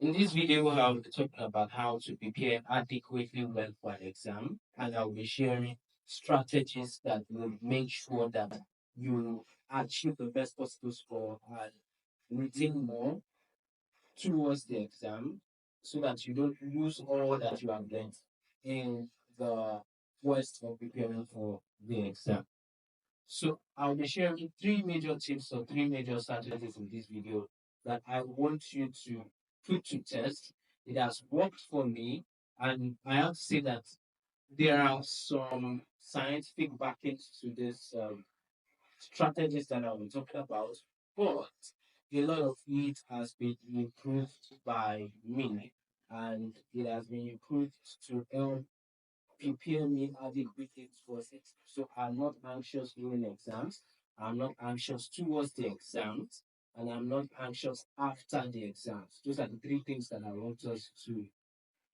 In this video, I'll be talking about how to prepare adequately well for an exam, and I'll be sharing strategies that will make sure that you achieve the best possible score and retain more towards the exam so that you don't lose all that you have learned in the quest of preparing for the exam. So I'll be sharing three major tips or three major strategies in this video that I want you to put to test. It has worked for me, and I have to say that there are some scientific backings to this strategies that I will talk about, but a lot of it has been improved by me, and it has been improved to help prepare me adequately for it. So I'm not anxious during exams. I'm not anxious towards the exams, and I'm not anxious after the exams. Those are the three things that I want us to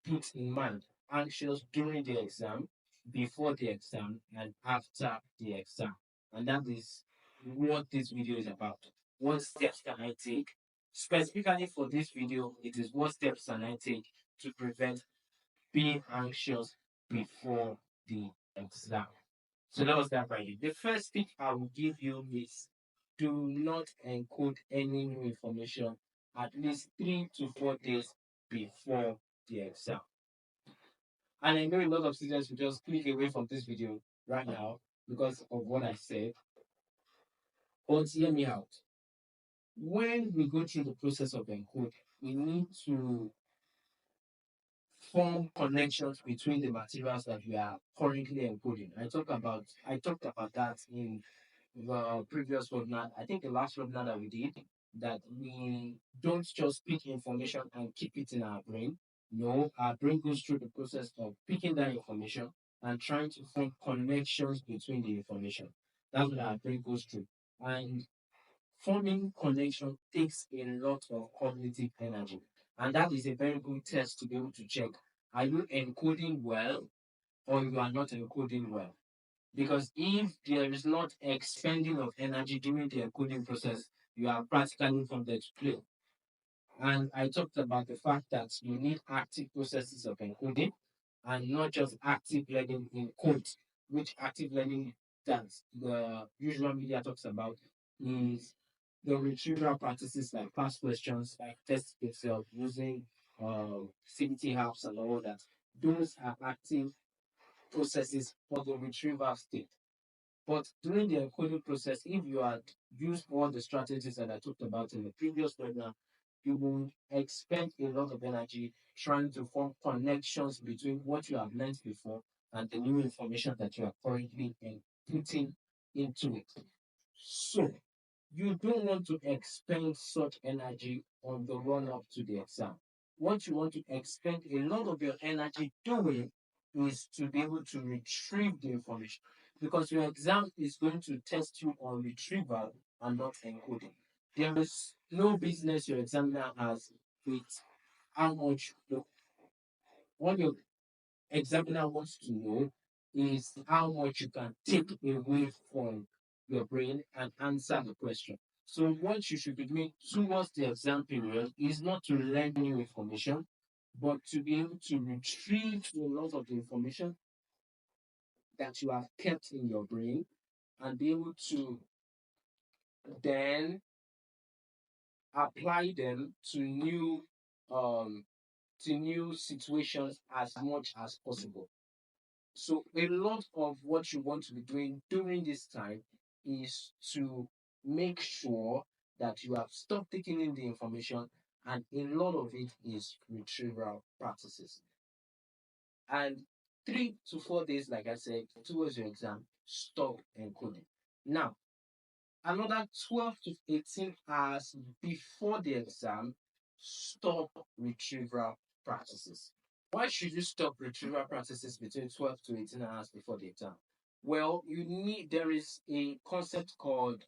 put in mind. Anxious during the exam, before the exam, and after the exam. And that is what this video is about. What steps can I take? Specifically for this video, it is what steps can I take to prevent being anxious before the exam. So that was that right here. The first tip I will give you is do not encode any new information at least 3 to 4 days before the exam. And I know a lot of students will just click away from this video right now because of what I said. But hear me out. When we go through the process of encoding, we need to form connections between the materials that we are currently encoding. I talked about that in the previous webinar. I think the last webinar that we did, that we don't just pick information and keep it in our brain. No, our brain goes through the process of picking that information and trying to form connections between the information. That's what our brain goes through. And forming connection takes a lot of cognitive energy. And that is a very good test to be able to check. Are you encoding well or you are not encoding well? Because if there is not expending of energy during the encoding process, you are practically from there to play. And I talked about the fact that you need active processes of encoding and not just active learning in code, which active learning that the usual media talks about is the retrieval practices like past questions, like test yourself using CBT apps and all that. Those are active processes for the retrieval state. But during the encoding process, if you had used all the strategies that I talked about in the previous webinar, you will expend a lot of energy trying to form connections between what you have learned before and the new information that you are currently putting into it. So, you don't want to expend such energy on the run up to the exam. What you want to expend a lot of your energy doing is to be able to retrieve the information because your exam is going to test you on retrieval and not encoding. There is no business your examiner has with how much what your examiner wants to know is how much you can take away from your brain and answer the question. So what you should be doing towards the exam period is not to learn new information, but to be able to retrieve a lot of the information that you have kept in your brain and be able to then apply them um to new situations as much as possible. So a lot of what you want to be doing during this time is to make sure that you have stopped taking in the information, and a lot of it is retrieval practices. And 3 to 4 days, like I said, towards your exam, stop encoding. Now, another 12 to 18 hours before the exam, stop retrieval practices. Why should you stop retrieval practices between 12 to 18 hours before the exam? Well, there is a concept called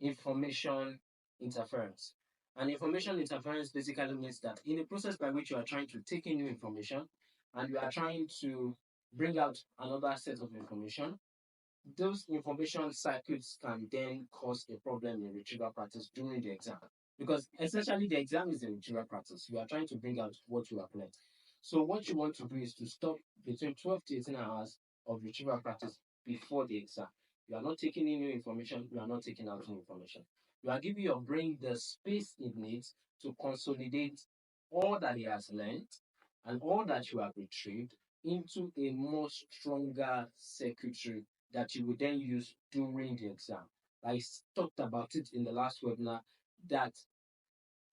information interference. And information interference basically means that in a process by which you are trying to take in new information and you are trying to bring out another set of information, those information cycles can then cause a problem in retrieval practice during the exam. because essentially the exam is a retrieval practice. You are trying to bring out what you have learned. So what you want to do is to stop between 12 to 18 hours of retrieval practice before the exam. You are not taking in new information. You are not taking out new information. You are giving your brain the space it needs to consolidate all that it has learned and all that you have retrieved into a more stronger circuitry that you will then use during the exam. I talked about it in the last webinar that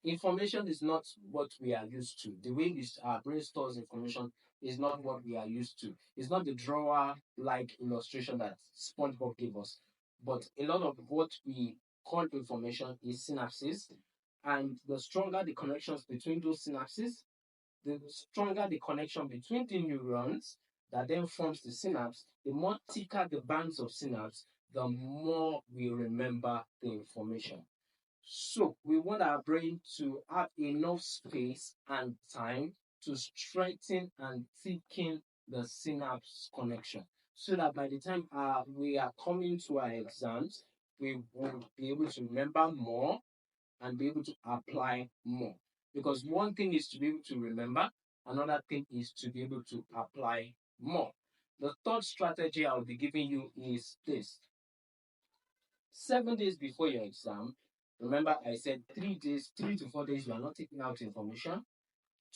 information is not what we are used to. The way our brain stores information is not what we are used to. It's not the drawer like illustration that SpongeBob gave us. But a lot of what we call information is synapses. And the stronger the connections between those synapses, the stronger the connection between the neurons that then forms the synapse, the more thicker the bands of synapse, the more we remember the information. So we want our brain to have enough space and time to strengthen and thicken the synapse connection so that by the time we are coming to our exams, we will be able to remember more and be able to apply more. Because one thing is to be able to remember, another thing is to be able to apply more. The third strategy I'll be giving you is this. 7 days before your exam, remember I said 3 days, 3 to 4 days, you are not taking out information.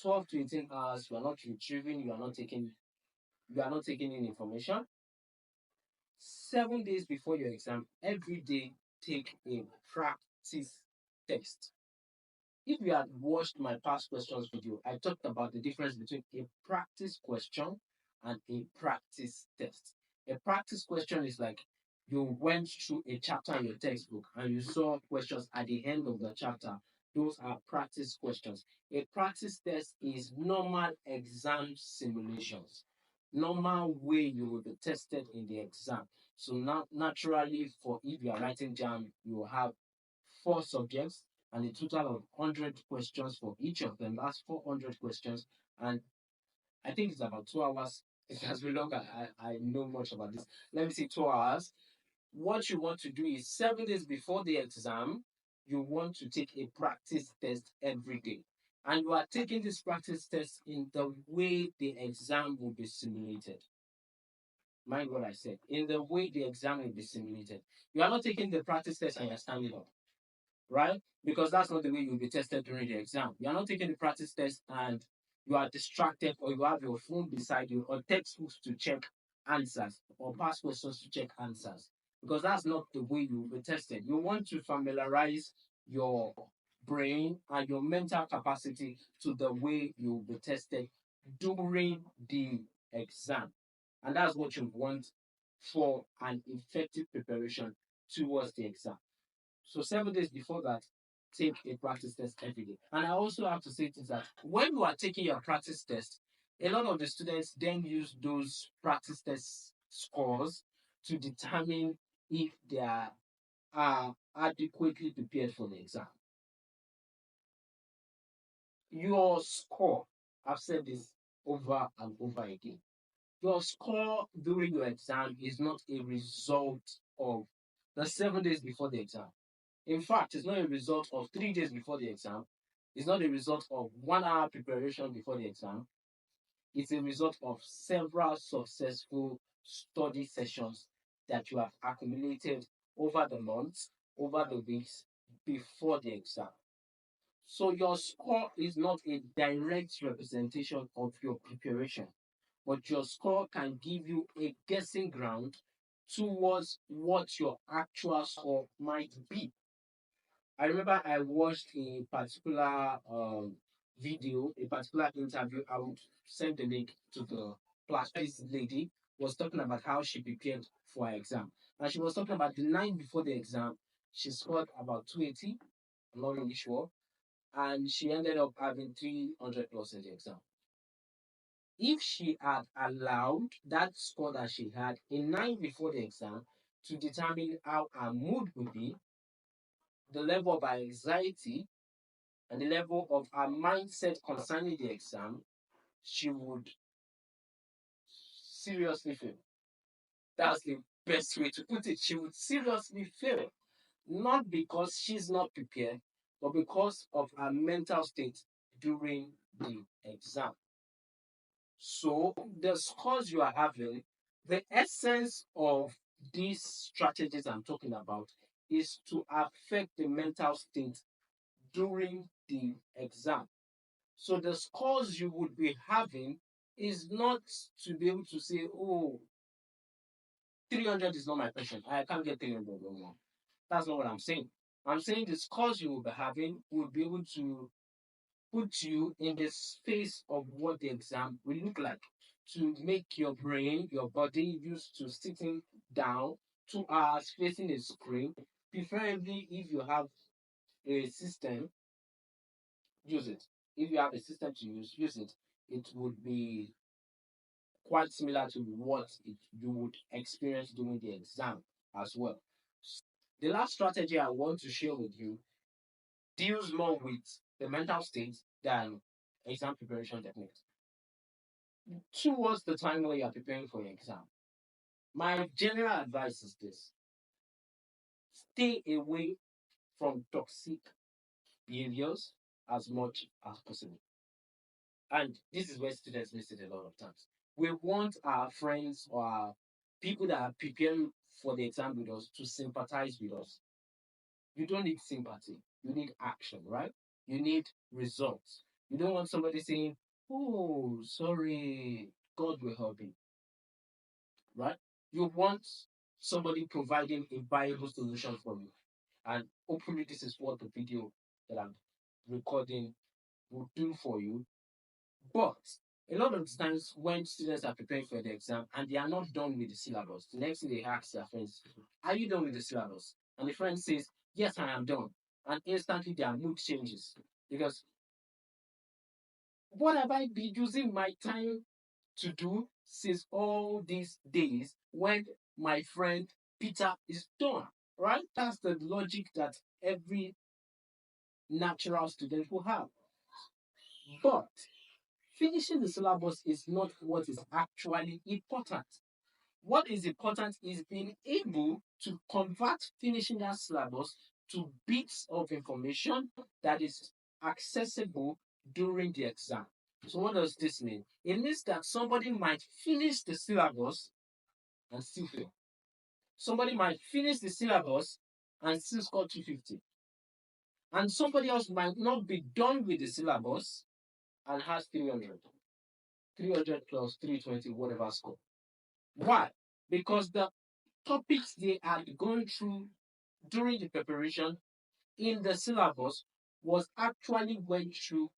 12 to 18 hours, you are not retrieving, you are not taking in information. 7 days before your exam, every day take a practice test. If you had watched my past questions video, I talked about the difference between a practice question and a practice test. A practice question is like you went through a chapter in your textbook and you saw questions at the end of the chapter. Those are practice questions. A practice test is normal exam simulations, normal way you will be tested in the exam. So now, naturally, for if you are writing JAM, you will have 4 subjects and a total of 100 questions for each of them. That's 400 questions. And I think it's about 2 hours. It has been long. I know much about this. Let me say 2 hours. What you want to do is 7 days before the exam, you want to take a practice test every day. And you are taking this practice test in the way the exam will be simulated. Mind what I said. In the way the exam will be simulated. You are not taking the practice test and you're standing up, right? Because that's not the way you'll be tested during the exam. You are not taking the practice test and you are distracted or you have your phone beside you or textbooks to check answers or past questions to check answers. Because that's not the way you will be tested. You want to familiarize your brain and your mental capacity to the way you will be tested during the exam. And that's what you want for an effective preparation towards the exam. So 7 days before that, take a practice test every day. And I also have to say this that when you are taking your practice test, a lot of the students then use those practice test scores to determine if they are adequately prepared for the exam. Your score, I've said this over and over again. Your score during your exam is not a result of the 7 days before the exam. In fact, it's not a result of 3 days before the exam. It's not a result of 1 hour preparation before the exam. It's a result of several successful study sessions that you have accumulated over the months, over the weeks before the exam. So your score is not a direct representation of your preparation, but your score can give you a guessing ground towards what your actual score might be. I remember I watched a particular video, a particular interview. I would send the link to the class. This lady was talking about how she prepared for her exam. And she was talking about the night before the exam, she scored about 280. I'm not really sure. And she ended up having 300 plus in the exam. If she had allowed that score that she had a night before the exam to determine how her mood would be, the level of her anxiety, and the level of her mindset concerning the exam, she would seriously fail. That's the best way to put it. She would seriously fail. Not because she's not prepared, but because of our mental state during the exam. So the scores you are having, the essence of these strategies I'm talking about is to affect the mental state during the exam. So the scores you would be having is not to be able to say, oh, 300 is not my passion. I can't get 300 no more. That's not what I'm saying. I'm saying the scores you will be having will be able to put you in the space of what the exam will look like, to make your brain, your body used to sitting down 2 hours facing a screen. Preferably, if you have a system, use it. If you have a system to use it. It would be quite similar to what you would experience during the exam as well. The last strategy I want to share with you deals more with the mental state than exam preparation techniques. Towards the time when you are preparing for your exam, my general advice is this: stay away from toxic behaviors as much as possible. And this is where students miss it a lot of times. We want our friends or our people that are preparing for the exam with us to sympathize with us. You don't need sympathy, you need action, right? You need results. You don't want somebody saying, oh, sorry, God will help you, right? You want somebody providing a viable solution for you. And hopefully, this is what the video that I'm recording will do for you. But a lot of times, when students are preparing for the exam and they are not done with the syllabus, the next thing they ask their friends, are you done with the syllabus? And the friend says, yes, I am done. And instantly their mood changes. Because what have I been using my time to do since all these days when my friend Peter is done? Right? That's the logic that every natural student will have. But finishing the syllabus is not what is actually important. What is important is being able to convert finishing that syllabus to bits of information that is accessible during the exam. So, what does this mean? It means that somebody might finish the syllabus and still fail. Somebody might finish the syllabus and still score 250. And somebody else might not be done with the syllabus and has 300. 300 plus 320, whatever score. Why? Because the topics they had gone through during the preparation in the syllabus was actually went through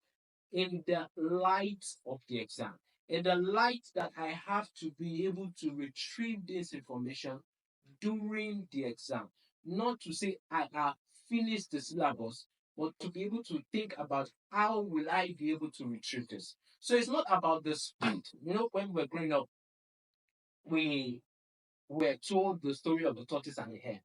in the light of the exam. In the light that I have to be able to retrieve this information during the exam. Not to say I have finished the syllabus, but to be able to think about how will I be able to retrieve this. So it's not about the speed. You know, when we were growing up, we were told the story of the tortoise and the hare,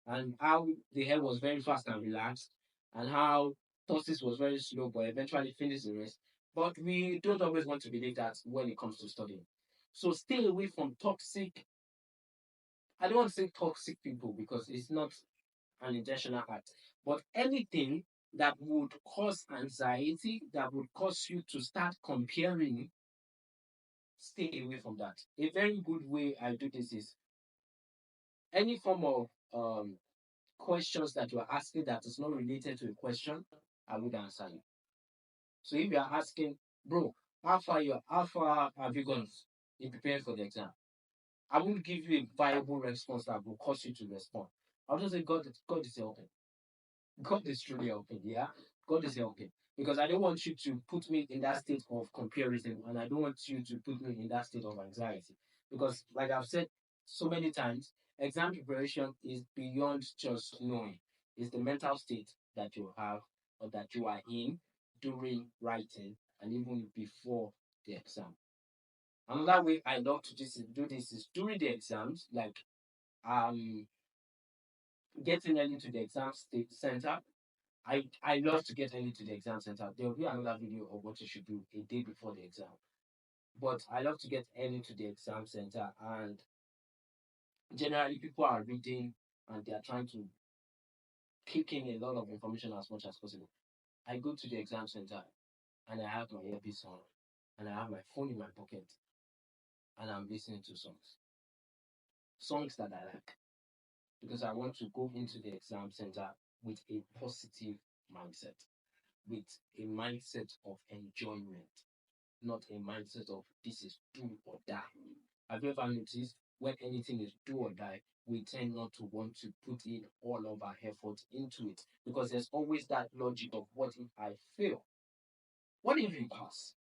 and how the hare was very fast and relaxed, and how tortoise was very slow but eventually finished the race. But we don't always want to believe that when it comes to studying. So stay away from toxic. I don't want to say toxic people because it's not an intentional act, but anything that would cause anxiety, that would cause you to start comparing, stay away from that. A very good way I do this is any form of questions that you are asking that is not related to a question, I would answer you. So if you are asking, bro, how far have you gone in preparing for the exam? I won't give you a viable response that will cause you to respond. I'll just say God is helping. God is truly helping, yeah. God is helping. Because I don't want you to put me in that state of comparison and I don't want you to put me in that state of anxiety. Because like I've said so many times, exam preparation is beyond just knowing. It's the mental state that you have or that you are in during writing and even before the exam. Another way I love to do this is during the exams, like um getting early to the exam state center. I love to get early to the exam center. There will be another video of what you should do a day before the exam. But I love to get early to the exam center, and generally people are reading and they are trying to kick in a lot of information as much as possible. I go to the exam center and I have my earpiece on and I have my phone in my pocket and I'm listening to songs that I like, because I want to go into the exam center with a positive mindset, with a mindset of enjoyment, not a mindset of this is do or die. Have you ever noticed when anything is do or die, we tend not to want to put in all of our effort into it, because there's always that logic of what if I fail? What if you pass?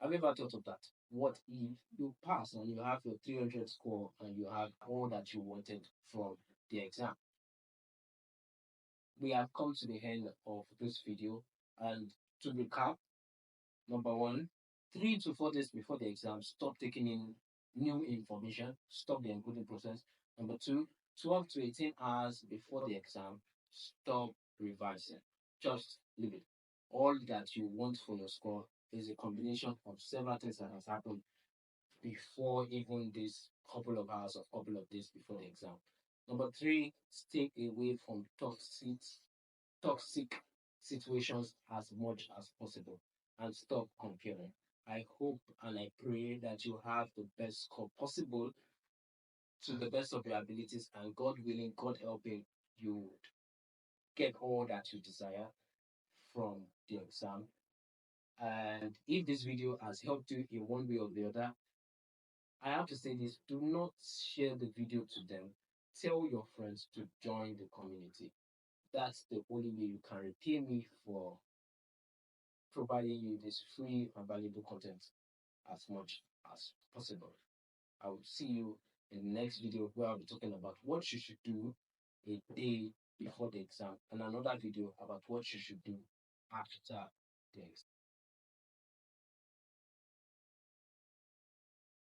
Have you ever thought of that? What if you pass and you have your 300 score and you have all that you wanted from the exam? We have come to the end of this video. And to recap, number one, 3 to 4 days before the exam, stop taking in new information, stop the encoding process. Number two, 12 to 18 hours before the exam, stop revising. Just leave it. All that you want for your score is a combination of several things that has happened before even this couple of hours or couple of days before the exam. Number three, stay away from toxic situations as much as possible and stop comparing. I hope and I pray that you have the best score possible to the best of your abilities, and God willing, God helping, you would get all that you desire from the exam. And if this video has helped you in one way or the other, I have to say this: do not share the video to them. Tell your friends to join the community. That's the only way you can repay me for providing you this free and valuable content as much as possible. I will see you in the next video where I'll be talking about what you should do a day before the exam, and another video about what you should do after the exam.